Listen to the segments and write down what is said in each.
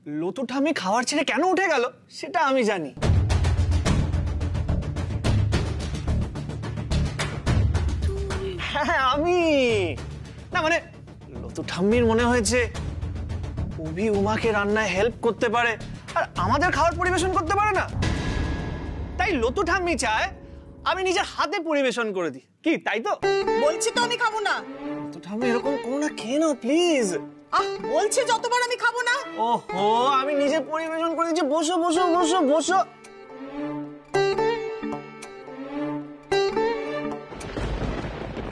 লতু ঠাম্মি খাবার ছেড়ে কেন উঠে গেল সেটা আমি জানি। হ্যাঁ আমি না, মানে লতু ঠাম্মির মনে হয়েছে অভি উমাকে রান্নায় হেল্প করতে পারে আর আমাদের খাবার পরিবেশন করতে পারে না, তাই লতু ঠাম্মি চায় আমি নিজের হাতে পরিবেশন করে দিই। কি তাই তো? বলছি তো আমি খাবো না। লতু ঠাম্মি এরকম করো না, খেয়ে নাও প্লিজ। বলছি যতবার আমি খাবো না। ওহো, আমি নিজে পরিবেশন করে দিচ্ছি, বসো বসো বসো বসো।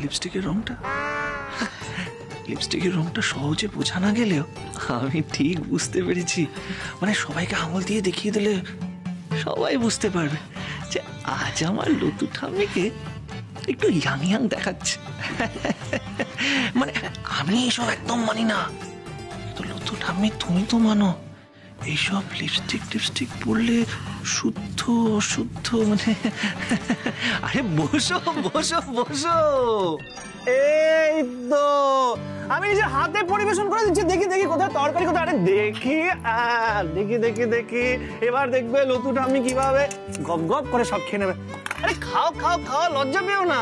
লিপস্টিকের রংটা সহজে বোঝা না গেলেও আমি ঠিক বুঝতে পেরেছি। মানে সবাইকে আঙুল দিয়ে দেখিয়ে দিলে সবাই বুঝতে পারবে যে আজ আমার লতু ঠাম্মিকে একটু ইয়াং ইয়াং দেখাচ্ছে। মানে আমি এসব একদম মানি না, তো লতু ঠাম্মি তুমি তো মানো। এইসব লিপস্টিক পরলে শুদ্ধ অশুদ্ধ মানে। আরে বসো বসো বসো। এই তো আমি নিজের হাতে পরিবেশন করে দিচ্ছি। দেখি দেখি কোথায় তরকারি কোথায়। আরে দেখি দেখি দেখি দেখি এবার দেখবে লতু ঠাম্মি কিভাবে গপ গপ করে সব খেয়ে নেবে। আরে খাও খাও খাও, লজ্জা পেও না।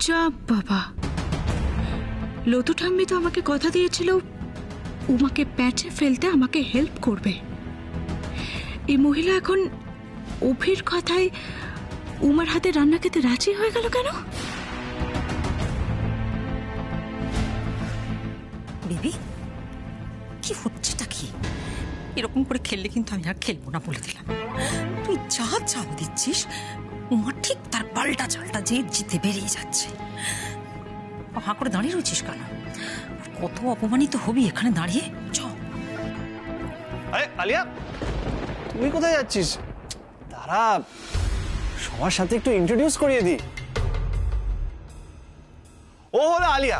যা বাবা, লতু ঠাম্মি তো আমাকে কথা দিয়েছিল উমাকে প্যাচে ফেলতে আমাকে হেল্প করবে। এই মহিলা এখন অভির কথায় উমার হাতে রান্না খেতে রাজি হয়ে গেল কেন? বেবি কি হচ্ছেটা কি? এরকম করে খেললে কিন্তু আমি আর খেলবো না বলে দিলাম। তুই যা চাপ দিচ্ছিস উমা ঠিক তার পাল্টা চালটা যে জিতে বেরিয়ে যাচ্ছে। হা করে দাঁড়িয়ে রয়েছিস কেন? কত অপমানিত হবি এখানে দাঁড়িয়ে। চ। আরে আলিয়া, তুই কোথায় যাচ্ছিস? দাঁড়া, সবার সাথে একটু ইন্ট্রোডিউস করিয়ে দি। ও হলো আলিয়া,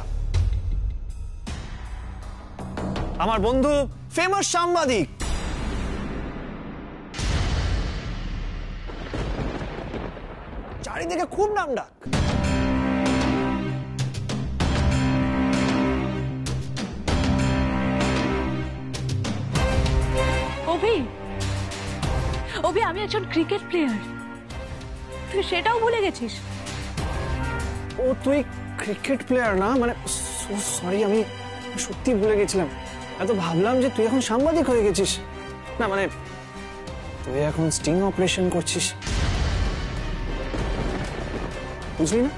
আমার বন্ধু, ফেমাস সাংবাদিক। চারিদিকে খুব নাম ডাক। অভি আমি একজন ক্রিকেট প্লেয়ার, তুই সেটাও ভুলে গেছিস? ও তুই ক্রিকেট প্লেয়ার না? মানে সরি, আমি সত্যি ভুলে গেছিলাম। এত ভাবলাম যে তুই এখন সাংবাদিক হয়ে গেছিস। না মানে তুই এখন স্টিং অপারেশন করছিস, বুঝলি না?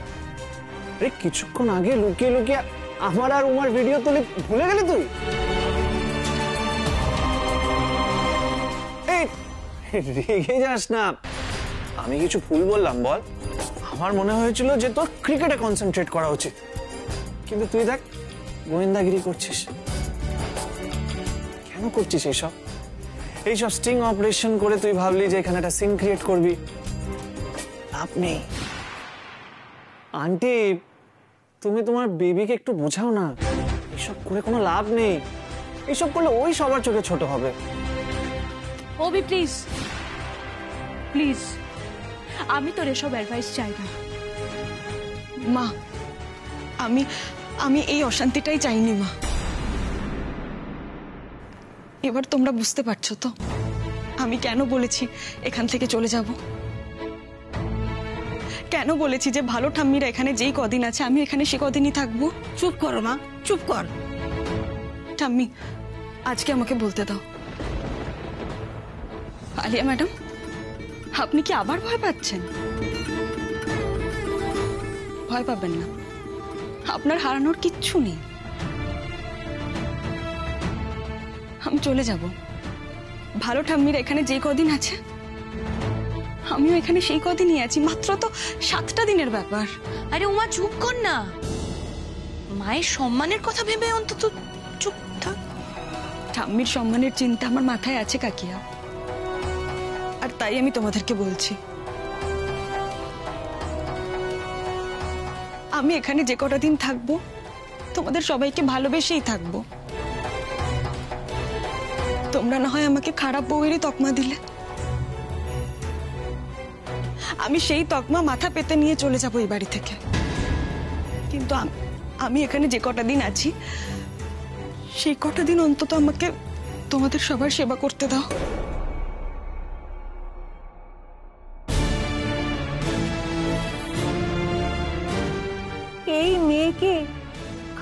আরে কিছুক্ষণ আগে লুকিয়ে লুকিয়ে আমার আর উমার ভিডিও তুলে ভুলে গেলি তুই? রেগে যাস না, আমি কিছু ভুল বললাম বল। আমার মনে হয়েছিল যে তোর ক্রিকেটে কনসেন্ট্রেট করা উচিত, কিন্তু তুই দেখ গোয়েন্দাগিরি করছিস। কেন করছিস এইসব? এইসব স্টিং অপারেশন করে তুই ভাবলি যে এখানে একটা সিন ক্রিয়েট করবি। লাভ নেই। আন্টি, তুমি তোমার বেবিকে একটু বোঝাও না, এসব করে কোনো লাভ নেই। এসব করলে ওই সবার চোখে ছোট হবে। অভি প্লিজ প্লিজ, আমি তোর এসব অ্যাডভাইস চাই না। মা, আমি এই অশান্তিটাই চাইনি মা। এবার তোমরা বুঝতে পারছো তো আমি কেন বলেছি এখান থেকে চলে যাব? কেন বলেছি যে ভালো ঠাম্মিরা এখানে যেই কদিন আছে আমি এখানে সে কদিনই থাকবো? চুপ করো মা, চুপ কর। ঠাম্মি, আজকে আমাকে বলতে দাও। আলিয়া ম্যাডাম, আপনি কি আবার ভয় পাচ্ছেন? ভয় পাবেন না, আপনার হারানোর কিচ্ছু নেই। আমি চলে যাব। ভালো ঠাম্মিরা এখানে যে কদিন আছে আমিও এখানে সেই কদিনই আছি। মাত্র তো 7টা দিনের ব্যাপার। আরে উমা চুপ কর না, মায়ের সম্মানের কথা ভেবে অন্তত চুপ থাক। ঠাম্মির সম্মানের চিন্তা আমার মাথায় আছে কাকিয়া, আর তাই আমি তোমাদেরকে বলছি আমি এখানে যে কটা দিন থাকবো তোমাদের সবাইকে ভালোবেসেই থাকবো। তোমরা না হয় আমাকে খারাপ বউয়েরই তকমা দিলে, আমি সেই তকমা মাথা পেতে নিয়ে চলে যাবো এই বাড়ি থেকে। কিন্তু আমি এখানে যে কটা দিন আছি সেই কটা দিন অন্তত আমাকে তোমাদের সবার সেবা করতে দাও। এই মেয়েকে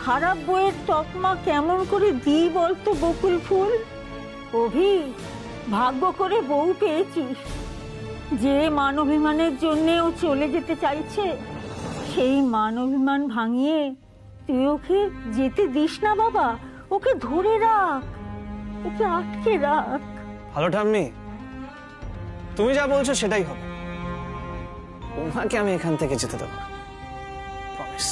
খারাপ বইয়ের তকমা কেমন করে দিই বলতো বকুল ফুল? অভি, ভাগ্য করে বউ পেয়েছিস। যে মান অভিমানের জন্য ও চলে যেতে চাইছে, সেই মান অভিমান ভাঙিয়ে তুই ওকে যেতে দিস না বাবা। ওকে ধরে রাখ, ওকে আটকে রাখ। ভালো ঠাম্মি, তুমি যা বলছো সেটাই হবে। তোমাকে আমি এখান থেকে যেতে দেবো না, প্রমিস।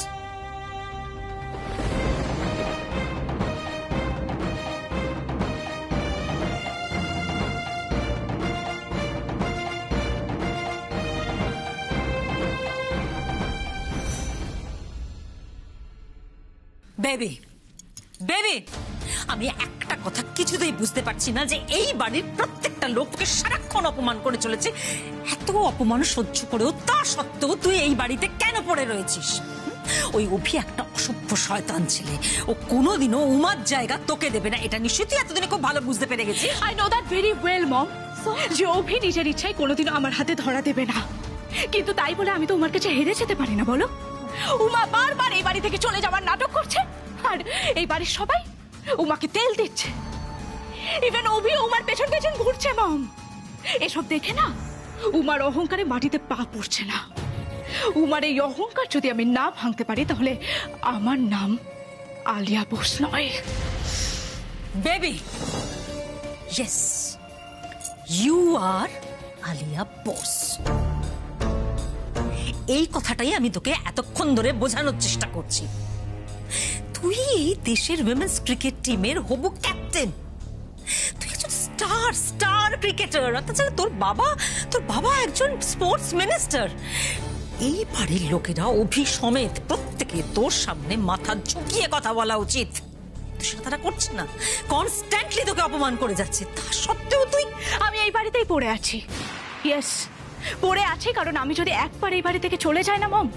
বেবি, বেবি, আমি একটা কথা কিছুতেই বুঝতে পারছি না যে এই বাড়ির প্রত্যেকটা লোককে সারাক্ষণ অপমান করে চলেছে। এত অপমান সহ্য করেও তা সত্ত্বেও তুই এই বাড়িতে কেন পড়ে রয়েছিস? ওই অভি একটা অসভ্য শয়তান ছেলে, ও কোনোদিনও উমার জায়গা তোকে দেবে না। এটা নিশ্চয়ই তুই এতদিনে খুব ভালো বুঝতে পেরে গেছিস। I know that very well mom, যে অভি নিজের ইচ্ছায় কোনোদিনও আমার হাতে ধরা দেবে না। কিন্তু তাই বলে আমি তো উমার কাছে হেরে যেতে পারি না, বলো? উমা বারবার এই বাড়ি থেকে চলে যাওয়ার নাটক করছে, আর এই বাড়ির সবাই উমাকে তেল দিচ্ছে। ইভেন অভি উমার পেছন পেছন ঘুরছে মম। এসব দেখে না উমার অহংকারে মাটিতে পা পড়ছে না। উমার এই অহংকার যদি আমি না ভাঙতে পারি তাহলে আমার নাম আলিয়া বোস নয়। Baby, yes, you are Alia Bose. এই কথাটাই আমি তোকে এতক্ষণ ধরে বোঝানোর চেষ্টা করছি। তুই এই দেশের উইমেন্স ক্রিকেট টিমের হবু ক্যাপ্টেন। তুই একজন স্টার ক্রিকেটার। তাছাড়া তোর বাবা একজন স্পোর্টস মিনিস্টার। এই বাড়ির লোকেরা অভি সমেত প্রত্যেকে তোর সামনে মাথা ঝুঁকিয়ে কথা বলা উচিত। তুই সেটা করছিস না, কনস্ট্যান্টলি তোকে অপমান করে যাচ্ছে। তা সত্ত্বেও তুই। আমি এই বাড়িতেই পড়ে আছি। ইয়েস, পড়ে আছি কারণ আমি যদি একবার এই বাড়ি থেকে চলে যাই না মম,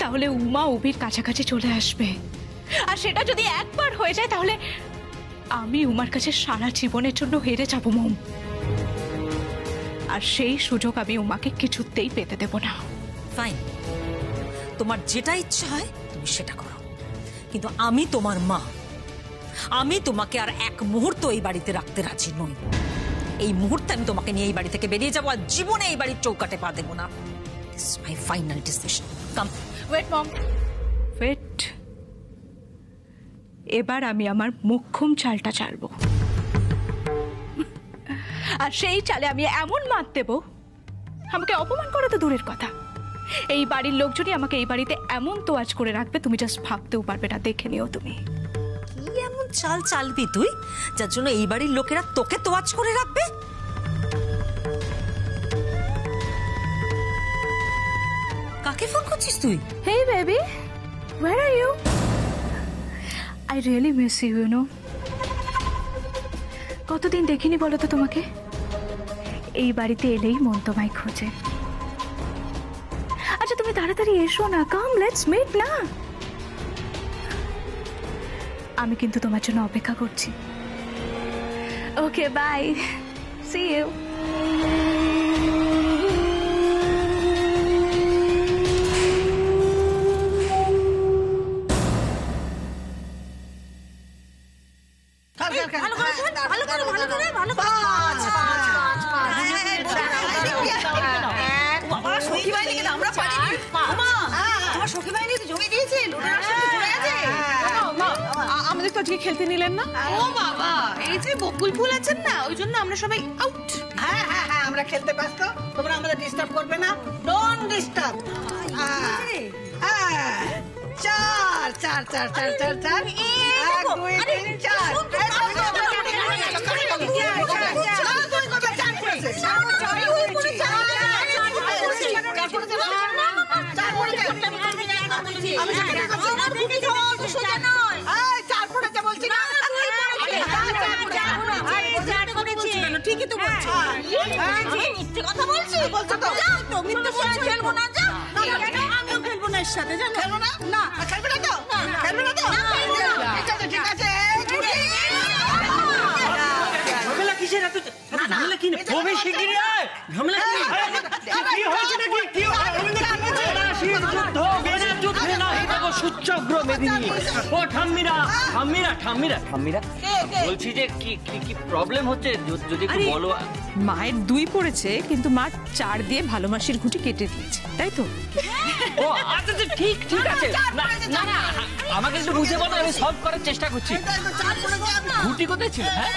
তাহলে উমা অভির কাছাকাছি চলে আসবে। আর সেটা যদি একবার হয়ে যায় তাহলে আমি উমার কাছে সারা জীবনের জন্য হেরে যাব মম। আর সেই সুযোগ আমি উমাকে কিছুতেই পেতে দেব না। ফাইন, তোমার যেটা ইচ্ছা হয় তুমি সেটা করো, কিন্তু আমি তোমার মা। আমি তোমাকে আর এক মুহূর্ত এই বাড়িতে রাখতে রাজি নই। এই মুহূর্তে আমি তোমাকে নিয়ে এই বাড়ি থেকে বেরিয়ে যাবো, আর জীবনে এই বাড়ির চৌকাটে পা দেবো না। This is my final decision. Calm. Wait mom, wait. এবার আমি আমার মোক্ষম চালটা চালবো, আর সেই চালে আমি এমন মাত দেব, আমাকে অপমান করা তো দূরের কথা, এই বাড়ির লোকজনই আমাকে এই বাড়িতে এমন তোয়াজ করে রাখবে তুমি জাস্ট ভাবতেও পারবে না। দেখে নিও তুমি। কি এমন চাল চালবি তুই যার জন্য এই বাড়ির লোকেরা তোকে তোয়াজ করে রাখবে? কাকে ফোন করছিস তুই? Hey baby, where are you? I really miss you, you know. কতদিন দেখিনি বলো তো তোমাকে? এই বাড়িতে এলেই মন তোমায় খোঁজে। আচ্ছা তুমি তাড়াতাড়ি এসো না, কাম লেটস মিট না। আমি কিন্তু তোমার জন্য অপেক্ষা করছি। Okay bye, see you. আমাদের তো আজকে খেলতে নিলেন না। ও বাবা, এই যে বকুল ফুল আছেন না, ওই জন্য আমরা সবাই আউট। হ্যাঁ হ্যাঁ হ্যাঁ, আমরা খেলতে ব্যস্ত, তোমরা আমাদের ডিস্টার্ব করবে না। Don't disturb. চার চার চার চার চার চার, এক দুই তিন চার। চার পড়েছে বলছি না। বলছো আমি মিথ্যে কথা বলছি? বলছো তো। যা, তো মিথ্যে বলছি, খেলবো না, যা। কেন? আমিও খেলবো না এর সাথে, জানো? খেলবো না? না। খেলবে না তো? খেলবে না তো? ঠিক আছে, ঠিক আছে। ঝামেলা কিসের এত ঝামেলা কি হবে শিগগিরই আয় ঝামেলা কি হয়েছে নাকি কি যুদ্ধ না দেখো সূচ্যগ্র মেদিনী ও ঠাম্মিরা ঠাম্মিরা ঠাম্মিরা ঠাম্মিরা বলছি যে কি কি কি প্রবলেম হচ্ছে যদি একটু বলো। মায়ের 2 পড়েছে কিন্তু মা 4 দিয়ে ভালোবাসির ঘুঁটি কেটে দিয়েছে, তাই তো? ও আচ্ছা ঠিক ঠিক আছে না না না আমাকে একটু বুঝে বলো, আমি সলভ করার চেষ্টা করছি। ঘুঁটি কোথায় ছিল? হ্যাঁ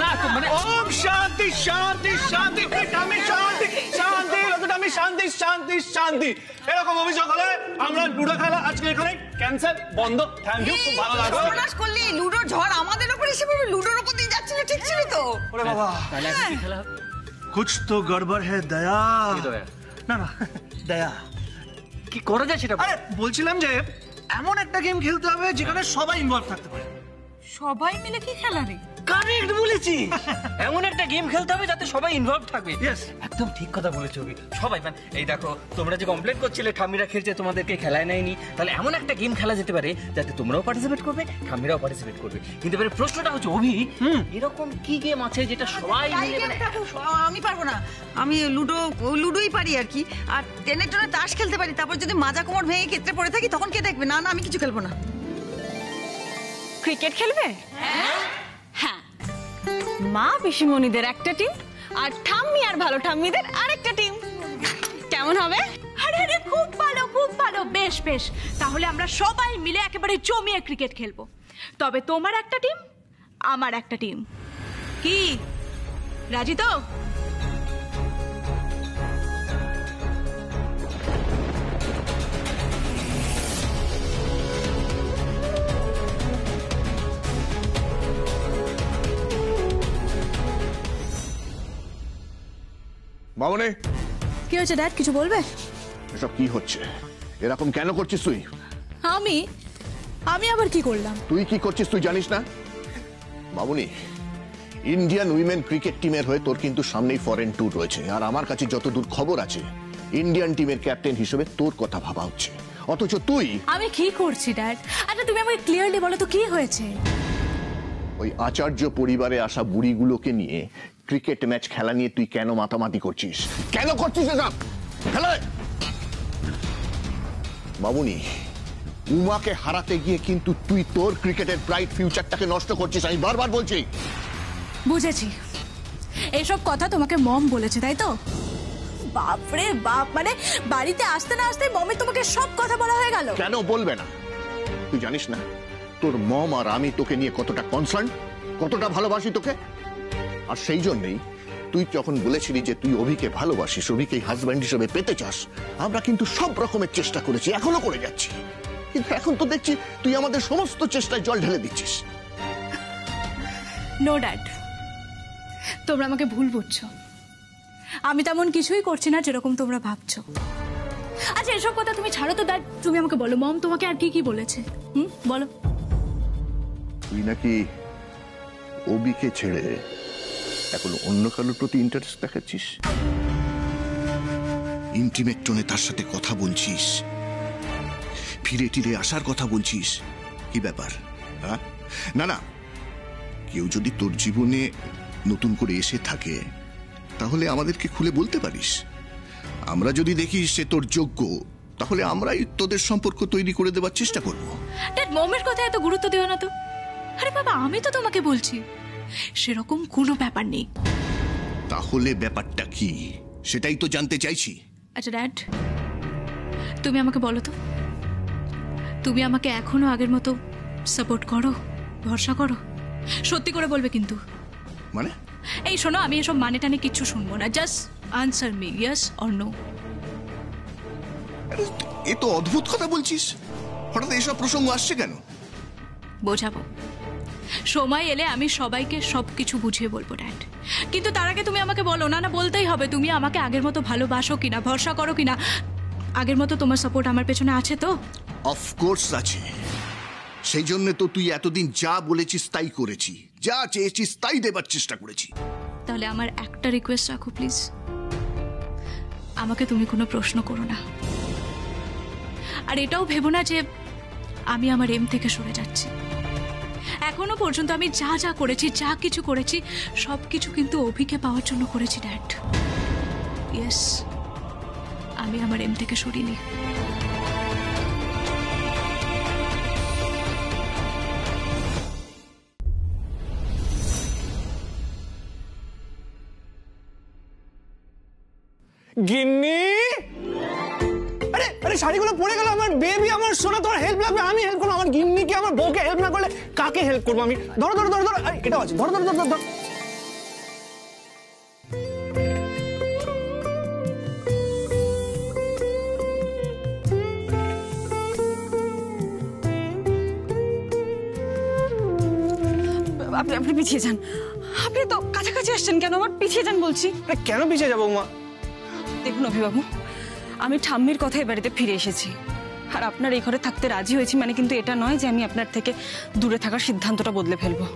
না তো মানে ওম শান্তি শান্তি শান্তি আমি শান্তি শান্তি আমি শান্তি শান্তি শান্তি। এরকম অভিযোগ হলে আমরা লুডো খেলা আজকে এখানে ক্যান্সেল, বন্ধ। থ্যাংক ইউ, খুব ভালো লাগলো। সর্বনাশ করলি, লুডোর ঝড় আমাদের উপর এসে পড়বে। লুডোর উপর দিয়ে যাচ্ছিল, ঠিক ছিল তো? ওরে বাবা, তাহলে আজকে কি খেলা হবে? कुछ तो गड़बड़ है दया। না না দয়া, কি করা যায় সেটা? আরে বলছিলাম যে এমন একটা গেম খেলতে হবে যেখানে সবাই ইনভলভ থাকতে পারে। সবাই মিলে কি খেলা রে? কারেক্ট বলেছি, এমন একটা গেম খেলতে হবে যাতে সবাই ইনভলভ থাকবে। Yes. একদম ঠিক কথা বলেছো অভি। সবাই মানে এই দেখো তোমরা যে কমপ্লেন করছিলে ঠাম্মিরা খেলছে তোমাদেরকে খেলায় নেয়নি, তাহলে এমন একটা গেম খেলা যেতে পারে যাতে তোমরাও পার্টিসিপেট করবে ঠাম্মিরাও পার্টিসিপেট করবে। কিন্তু এবারে প্রশ্নটা হচ্ছে অভি, এরকম কি গেম আছে যেটা সবাই মিলে মানে আমি পারবো না। আমি লুডোই পারি আর কি, আর টেনে টেনে তাস খেলতে পারি। তারপর যদি মাজা কোমর ভেঙে ক্ষেত্রে পড়ে থাকি তখন কে দেখবে? না না, আমি কিছু খেলবো না। ক্রিকেট খেলবে? হ্যাঁ, মা পিসিমণিদের একটা টিম আর ঠাম্মি আর ভালো ঠাম্মিদের আরেকটা টিম। কেমন হবে? আরে আরে খুব ভালো খুব ভালো, বেশ বেশ। তাহলে আমরা সবাই মিলে একেবারে জমিয়ে ক্রিকেট খেলবো। তবে তোমার একটা টিম আমার একটা টিম, কি রাজি তো? মামনি, কি হয়েছে ড্যাড, কিছু বলবে? এসব কি হচ্ছে? এরকম কেন করছিস তুই? আমি আমি আবার কি করলাম? তুই কি করছিস তুই জানিস না? মামনি, ইন্ডিয়ান উইমেন ক্রিকেট টিমের হয়ে তোর কিন্তু সামনেই ফরেন ট্যুর রয়েছে, আর আমার কাছে যতদূর খবর আছে ইন্ডিয়ান টিমের ক্যাপ্টেন হিসেবে তোর কথা ভাবা হচ্ছে, অথচ তুই। আমি কি করছি ড্যাড? আচ্ছা তুমি আমাকে ক্লিয়ারলি বলো তো কি হয়েছে? ওই আচার্য পরিবারে আসা বুড়িগুলোকে নিয়ে ক্রিকেট ম্যাচ খেলা নিয়ে তুই কেন মাতামাতি করছিস? কেন করছিস এসব? খেলা মামুনি, উমাকে হারাতে গিয়ে কিন্তু তুই তোর ক্রিকেটের ব্রাইট ফিউচারটাকে নষ্ট করছিস, আমি বারবার বলছি। বুঝেছি, এসব কথা তোমাকে মম বলেছে তাই তো? বাপরে বাপ, মানে বাড়িতে আসতে না আসতে মমে তোমাকে সব কথা বলা হয়ে গেল? কেন বলবে না? তুই জানিস না তোর মম আর আমি তোকে নিয়ে কতটা কনসার্ন, কতটা ভালোবাসি তোকে। আর সেই জন্যই তুই যখন বলেছিলি যে তুই অভিকে ভালোবাসিস, অভিকে হাজব্যান্ড হিসেবে পেতে চাস, আমরা কিন্তু সব রকমের চেষ্টা করেছি, এখনো করে যাচ্ছি। কিন্তু এখন তো দেখছি তুই আমাদের সমস্ত চেষ্টায় জল ঢেলে দিচ্ছিস। নো ড্যাড, তোমরা আমাকে ভুল বুঝছো। আমি তেমন কিছুই করছি না যেরকম তোমরা ভাবছো। আচ্ছা এসব কথা তুমি ছাড়ো তো ড্যাড, তুমি আমাকে বলো মম তোমাকে আর কি কি বলেছে? বলো। তুই নাকি অভিকে ছেড়ে এখন অন্য কারোর প্রতি ইন্টারেস্ট দেখাচ্ছিস, ইন্টিমেট টোনে তার সাথে কথা বলছিস, ফিরে টিরে আসার কথা বলছিস। কি ব্যাপার? হ্যাঁ, না না, কেউ যদি তোর জীবনে নতুন করে এসে থাকে তাহলে আমাদেরকে খুলে বলতে পারিস। আমরা যদি দেখি সে তোর যোগ্য, তাহলে আমরাই তোদের সম্পর্ক তৈরি করে দেওয়ার চেষ্টা করবো। ড্যাড মমের কথা এত গুরুত্ব দিও না তো। আরে বাবা, আমি তো তোমাকে বলছি সেরকম কোনো ব্যাপার নেই। তাহলে ব্যাপারটা কি সেটাই তো জানতে চাইছি। আচ্ছা ড্যাড, তুমি আমাকে বলো তো, তুমি আমাকে এখনো আগের মতো সাপোর্ট করো, ভরসা করো? সত্যি করে বলবে কিন্তু। মানে? এই শোনো, আমি এসব মানে টানে কিচ্ছু শুনবো না, just answer me yes or no. এ তো অদ্ভুত কথা বলছিস, হঠাৎ এসব প্রসঙ্গ আসছে কেন? বোঝাবো, সময় এলে আমি সবাইকে সবকিছু বুঝিয়ে বলবো ড্যাড। কিন্তু তার আগে তুমি আমাকে বলো, না না বলতেই হবে, তুমি আমাকে আগের মতো ভালোবাসো কিনা, ভরসা করো কিনা, আগের মতো তোমার সাপোর্ট আমার পেছনে আছে তো? অফকোর্স আছে, সেই জন্য তো তুই এতদিন যা বলেছিস তাই করেছি, যা চেয়েছিস তাই দেবার চেষ্টা করেছি। তাহলে আমার একটা রিকোয়েস্ট রাখো প্লিজ, আমাকে তুমি কোনো প্রশ্ন করো না, আর এটাও ভেবো না যে আমি আমার এম থেকে সরে যাচ্ছি। এখনো পর্যন্ত আমি যা যা করেছি, যা কিছু করেছি, সবকিছু কিন্তু অভিকে পাওয়ার জন্য করেছি ড্যাড। ইয়েস, আমি আমার এম থেকে সরিনি। গিন্নি, আরে আরে শাড়িগুলো পরে গেল আমার বেবি, আমার সোনা, তোমার হেল্প লাগবে, আমি হেল্প করবো। আমার গিন্নিকে, আমার বউকে হেল্প না করলে কাকে হেল্প করবো আমি? ধরো ধরো ধরো ধরো, এটাও আছে, ধরো ধরো ধরো ধরো। আপনি পিছিয়ে যান, আপনি তো কাছাকাছি আসছেন কেন? আবার পিছিয়ে যান বলছি। কেন পিছিয়ে যাবো মা? দেখুন অভিবাবু, আমি ঠাম্মির কথায় বাড়িতে ফিরে এসেছি, আর আপনার এই ঘরে থাকতে রাজি হয়েছি মানে কিন্তু এটা নয় যে আমি আপনার থেকে দূরে থাকার সিদ্ধান্তটা বদলে ফেলবো।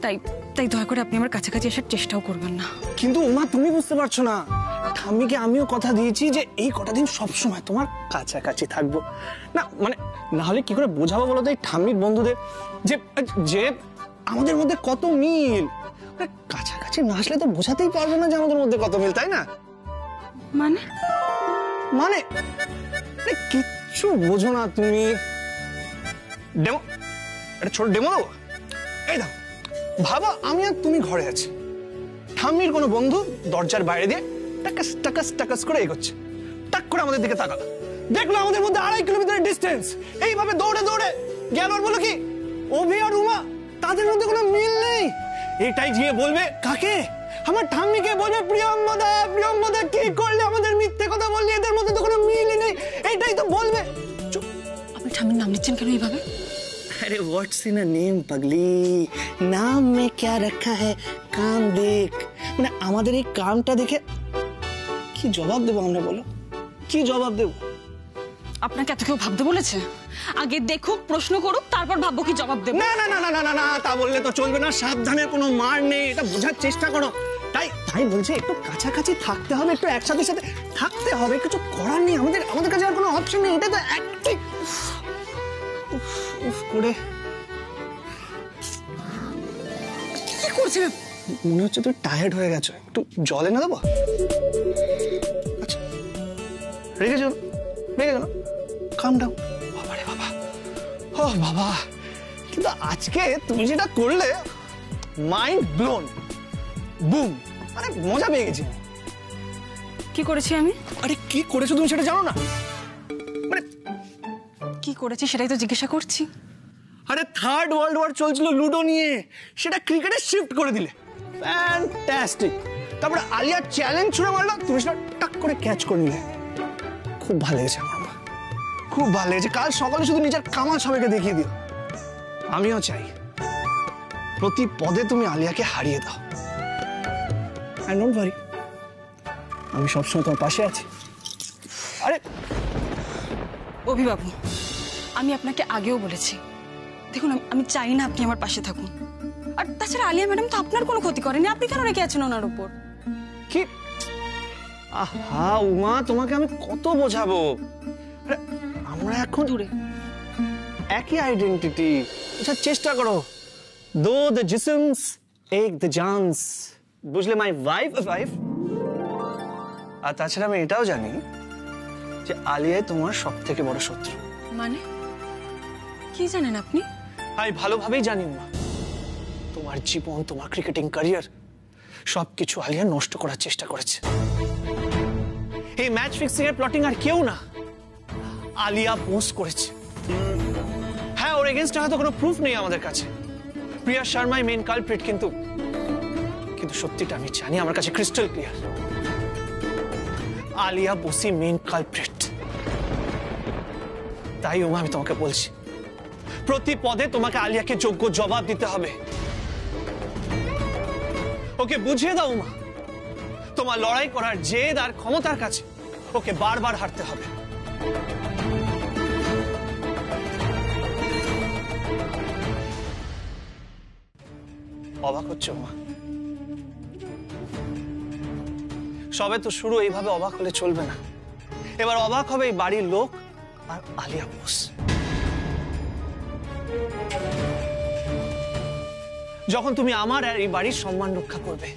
তাই তাই দয়া করে আপনি আমার কাছাকাছি আসার চেষ্টাও করবেন না। কিন্তু মা, তুমি বুঝতে পারছো না, ঠাম্মিকে আমিও কথা দিয়েছি যে এই কটা দিন সবসময় তোমার কাছাকাছি থাকবো। না মানে, না হলে কি করে বোঝাবো বলো তো এই ঠাম্মির বন্ধুদের যে যে আমাদের মধ্যে কত মিল। কাছাকাছি না আসলে তো বোঝাতেই পারবো না যে আমাদের মধ্যে কত মিল, তাই না? মানে মানে কিচ্ছু বোঝো না তুমি। ডেমো, একটা ছোট ডেমো দেবো। এই দাও, ভাবা আমি আর তুমি ঘরে আছি, ঠাম্মির কোনো বন্ধু দরজার বাইরে দিয়ে টাকাস টাকাস টাকাস করে এগোচ্ছে, টাক করে আমাদের দিকে তাকালো, দেখলো আমাদের মধ্যে 2.5 কিলোমিটারের ডিস্টেন্স, এইভাবে দৌড়ে দৌড়ে গেল আর বলো কি অভি আর উমা তাদের মধ্যে কোনো মিল নেই। এটাই গিয়ে বলবে কাকে? আমার ঠাম্মিকে বলবে, প্রিয়ঙ্গদা প্রিয়ঙ্গদা কি করলে, আমাদের মিথ্যে কথা বললি, এদের মধ্যে তো কোনো মিলই নেই, এইটাই তো বলবে। আপনি ঠাম্মির নাম নিচ্ছেন কেন এইভাবে? अरे व्हाट्स इन अ नेम पगली, नाम में क्या रखा है, काम देख। মানে আমাদের এই কামটা দেখে কি জবাব দেবো আমরা, বলো কি জবাব দেবো? আপনাকে এত কেউ ভাবতে বলেছে? আগে দেখুক, প্রশ্ন করুক, তারপর ভাববো কি জবাব দেবো। না না না না না না, তা বললে তো চলবে না, সাবধানের কোনো মার নেই, এটা বোঝার চেষ্টা করো। তাই তাই বলছি একটু কাছাকাছি থাকতে হবে, একটু একসাথে সাথে থাকতে হবে, কিছু করার নেই, আমাদের কাছে আর কোনো অপশন নেই, এটা তো একটি করে কি করছে? মনে হচ্ছে তুই টায়ার্ড হয়ে গেছো, একটু জল এনে দেবো? আচ্ছা রেগে যাও, রেগে যাও, কাম ডাউন। বাবা রে বাবা, ও বাবা, কিন্তু আজকে তুমি যেটা করলে মাইন্ড ব্লোন, বুম, মানে মজা পেয়ে গেছি। কি করেছি আমি? আরে কি করেছো তুমি সেটা জানো না? মানে কি করেছি সেটাই তো জিজ্ঞাসা করছি। আরে থার্ড ওয়ার্ল্ড ওয়ার চলছিল লুডো নিয়ে, সেটা ক্রিকেটে শিফট করে দিলে, ফ্যান্টাস্টিক। তারপরে আলিয়া চ্যালেঞ্জ ছুড়ে মারলো, তুমি সেটা টাক করে ক্যাচ করে নিলে, খুব ভালো লেগেছে আমার, খুব ভালো লেগেছে। কাল সকালে শুধু নিজের কামাল সবাইকে দেখিয়ে দিও। আমিও চাই প্রতি পদে তুমি আলিয়াকে হারিয়ে দাও। আর ডোন্ট ওয়ারি, আমি সবসময় তোমার পাশে আছি। আরে অভিবাবু, আমি আপনাকে আগেও বলেছি, দেখুন আমি চাই না আপনি আমার পাশে থাকুন, আর তাছাড়া আলিয়া ম্যাডাম তো আপনার কোনো ক্ষতি করেনি, আপনি কেন রেখে আছেন ওনার উপর? কি আহা উমা, তোমাকে আমি কত বোঝাবো, আমরা এখন দূরে একই আইডেন্টিটি, আচ্ছা চেষ্টা করো। দো দ্য জিসমস এক দ্য জানস, বুঝলে মাই ওয়াইফ ওয়াইফ। আর তাছাড়া আমি এটাও জানি যে আলিয়া তোমার সব থেকে বড় শত্রু। মানে কি জানেন আপনি? আমি ভালোভাবেই জানি না, তোমার জীবন, তোমার ক্রিকেটিং ক্যারিয়ার সবকিছু আলিয়া নষ্ট করার চেষ্টা করেছে। এই ম্যাচ ফিক্সিং এর প্লটিং আর কেউ না, আলিয়া পোস্ট করেছে। হ্যাঁ, ওর এগেইনস্টে হয়তো কোনো প্রুফ নেই আমাদের কাছে, প্রিয়া শর্মাই মেইন কালপ্রিট, কিন্তু সত্যিটা আমি জানি, আমার কাছে ক্রিস্টাল ক্লিয়ার, আলিয়া বসি মেইন কালপ্রিট। তাই উমা আমি তোমাকে বলছি, প্রতি পদে তোমাকে আলিয়াকে যোগ্য জবাব দিতে হবে। ওকে বুঝিয়ে দাও উমা, তোমার লড়াই করার জেদ আর ক্ষমতার কাছে ওকে বারবার হারতে হবে। অবাক হচ্ছে মা? সবে তো শুরু, এইভাবে অবাক হলে চলবে না। এবার অবাক হবে এই বাড়ির লোক আর আলিয়া বোস। যখন তুমি আমার আর এই বাড়ির সম্মান রক্ষা করবে,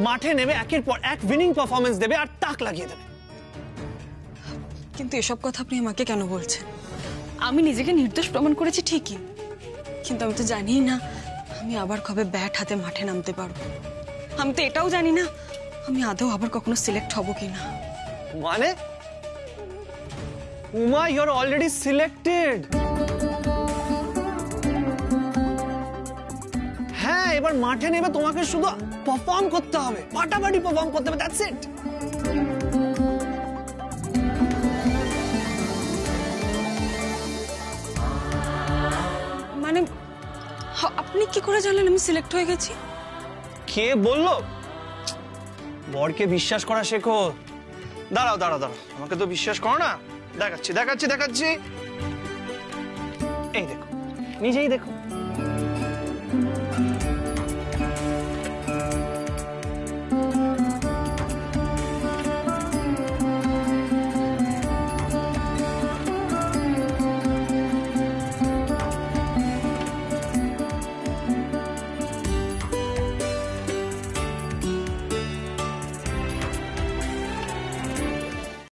মাঠে নেমে একের পর এক উইনিং পারফরমেন্স দেবে আর তাক লাগিয়ে দেবে। কিন্তু এসব কথা আপনি আমাকে কেন বলছেন? আমি নিজেকে নির্দোষ প্রমাণ করেছি ঠিকই, কিন্তু আমি তো জানিই না আমি আবার কবে ব্যাট হাতে মাঠে নামতে পারবো। আমি তো এটাও জানি না আমি আদৌ আবার কখনো সিলেক্ট হব কিনা। মানে Uma, you are already selected. হ্যাঁ, এবার মাঠে নেবে তোমাকে শুধু পারফর্ম করতে হবে, ফাটাফাটি পারফর্ম করতে হবে, দ্যাটস ইট। মানে আপনি কি করে জানলেন আমি সিলেক্ট হয়ে গেছি? কে বললো? বরকে বিশ্বাস করা শেখো। দাঁড়াও দাঁড়াও দাঁড়াও, আমাকে তো বিশ্বাস করো না। দেখাচ্ছি দেখাচ্ছি দেখাচ্ছি, এই দেখো, নিজেই দেখো।